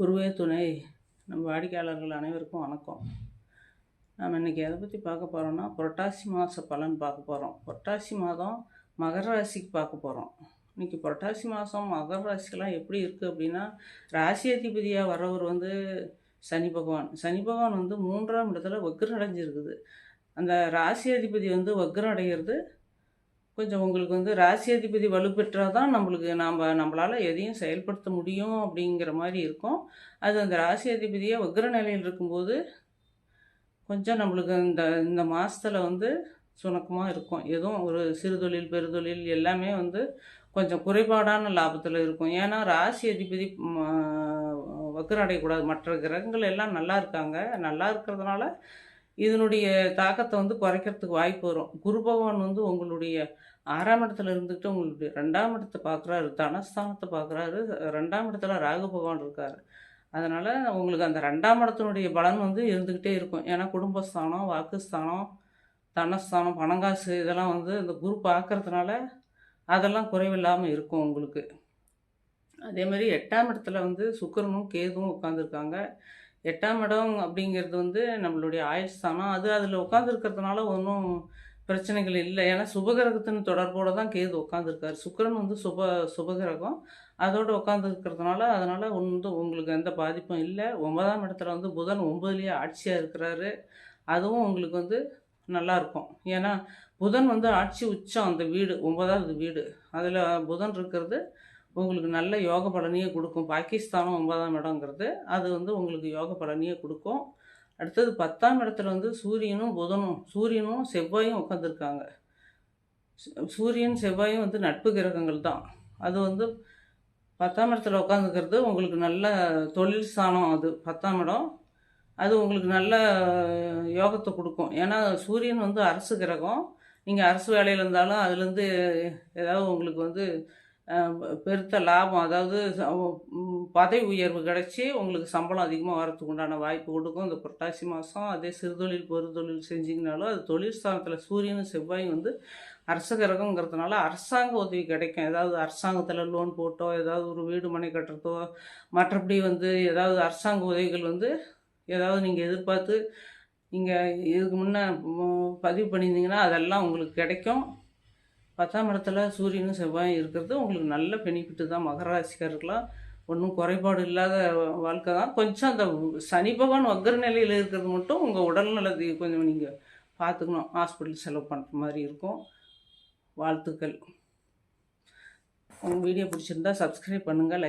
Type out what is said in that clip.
குருவே துணை. நம்ம வாடிக்கையாளர்கள் அனைவருக்கும் வணக்கம். நம்ம இன்றைக்கி எதை பற்றி பார்க்க போகிறோம்னா, புரட்டாசி மாத பலன் பார்க்க போகிறோம். புரட்டாசி மாதம் மகர ராசிக்கு பார்க்க போகிறோம். இன்றைக்கி புரட்டாசி மாதம் மகர ராசிக்கெல்லாம் எப்படி இருக்குது அப்படின்னா, ராசி அதிபதியாக வரவர் சனி பகவான். சனி பகவான் 3ஆம் இடத்துல வக்ரம் அடைஞ்சிருக்குது. அந்த ராசி அதிபதி வக்ரம் அடைகிறது கொஞ்சம் உங்களுக்கு ராசி அதிபதி வலுப்பெற்றால் தான் நம்மளால் எதையும் செயல்படுத்த முடியும் அப்படிங்கிற மாதிரி இருக்கும். அது அந்த ராசி அதிபதியை வக்ர நிலையில் இருக்கும்போது கொஞ்சம் நம்மளுக்கு இந்த மாதத்தில் சுணக்கமாக இருக்கும். எதுவும் ஒரு சிறு தொழில் பெருதொழில் எல்லாமே கொஞ்சம் குறைபாடான லாபத்தில் இருக்கும். ஏன்னா ராசி அதிபதி வக்ரம் அடையக்கூடாது. மற்ற கிரகங்கள் எல்லாம் நல்லா இருக்காங்க. நல்லா இருக்கிறதுனால இதனுடைய தாக்கத்தை குறைக்கிறதுக்கு வாய்ப்பு வரும். குரு பகவான் உங்களுடைய 6ஆம் இடத்துல இருந்துக்கிட்டு உங்களுடைய 2ஆம் இடத்தை பார்க்குறாரு, தனஸ்தானத்தை பார்க்குறாரு. 2ஆம் இடத்துல ராகு பகவான் இருக்கார். அதனால் உங்களுக்கு அந்த 2ஆம் இடத்தினுடைய பலன் இருந்துக்கிட்டே இருக்கும். ஏன்னா குடும்பஸ்தானம், வாக்குஸ்தானம், தனஸ்தானம், பணங்காசு இதெல்லாம் இந்த குரு பார்க்கறதுனால அதெல்லாம் குறைவில்லாமல் இருக்கும் உங்களுக்கு. அதே மாதிரி 8ஆம் இடத்துல சுக்கிரனும் கேதுவும் உட்காந்துருக்காங்க. 8ஆம் இடம் அப்படிங்கிறது நம்மளுடைய ஆயுள் ஸ்தானம். அதில் உட்காந்துருக்கிறதுனால ஒன்றும் பிரச்சனைகள் இல்லை. ஏன்னா சுபகிரகத்தின் தொடர்போடு தான் கேது உட்காந்துருக்காரு. சுக்கிரன் சுபகிரகம் அதோடு உட்காந்துருக்கிறதுனால அதனால் உங்களுக்கு எந்த பாதிப்பும் இல்லை. 9ஆம் இடத்துல புதன் 9லேயே ஆட்சியாக இருக்கிறாரு. அதுவும் உங்களுக்கு நல்லாயிருக்கும். ஏன்னா புதன் ஆட்சி உச்சம் அந்த வீடு 9வது வீடு. அதில் புதன் இருக்கிறது உங்களுக்கு நல்ல யோக பலனையே கொடுக்கும். பாகிஸ்தானம் 9ஆம் இடங்கிறது அது உங்களுக்கு யோக பலனையே கொடுக்கும். அடுத்தது 10ஆம் இடத்துல சூரியனும் செவ்வாயும் உட்காந்துருக்காங்க. சூரியன் செவ்வாயும் நட்பு கிரகங்கள் தான். அது 10ஆம் இடத்துல உட்காந்துக்கிறது உங்களுக்கு நல்ல தொழில் ஸ்தானம். அது 10ஆம் இடம் அது உங்களுக்கு நல்ல யோகத்தை கொடுக்கும். ஏன்னா சூரியன் அரசு கிரகம். நீங்கள் அரசு வேலையில் இருந்தாலும் அதுலேருந்து ஏதாவது உங்களுக்கு பெருத்த லாபம், அதாவது பதவி உயர்வு கிடச்சி உங்களுக்கு சம்பளம் அதிகமாக வரத்துக்கு உண்டான வாய்ப்பு கொடுக்கும் இந்த புரட்டாசி மாதம். அதே சிறுதொழில் பெருதொழில் செஞ்சிங்கனாலும் அது தொழில் ஸ்தானத்தில் சூரியனும் செவ்வாயும் அரச கிரகங்கிறதுனால அரசாங்க உதவி கிடைக்கும். ஏதாவது அரசாங்கத்தில் லோன் போட்டோ, ஏதாவது ஒரு வீடு மனை கட்டுறதோ, மற்றபடி ஏதாவது அரசாங்க உதவிகள் ஏதாவது நீங்கள் எதிர்பார்த்து நீங்கள் இதுக்கு முன்னே பதிவு பண்ணியிருந்தீங்கன்னா அதெல்லாம் உங்களுக்கு கிடைக்கும். 10ஆம் இடத்துல சூரியனும் செவ்வாயும் இருக்கிறது உங்களுக்கு நல்ல பெனிஃபிட்டு தான். மகர ராசிக்காரர்களாம் ஒன்றும் குறைபாடு இல்லாத வாழ்க்கை தான். கொஞ்சம் அந்த சனி பகவான் வக்ர நிலையில் இருக்கிறது மட்டும் உங்கள் உடல்நலத்தை கொஞ்சம் நீங்கள் பார்த்துக்கணும். ஹாஸ்பிட்டல் செலவு பண்ணுற மாதிரி இருக்கும். வாழ்த்துக்கள். உங்கள் வீடியோ பிடிச்சிருந்தா சப்ஸ்கிரைப் பண்ணுங்கள், லைக்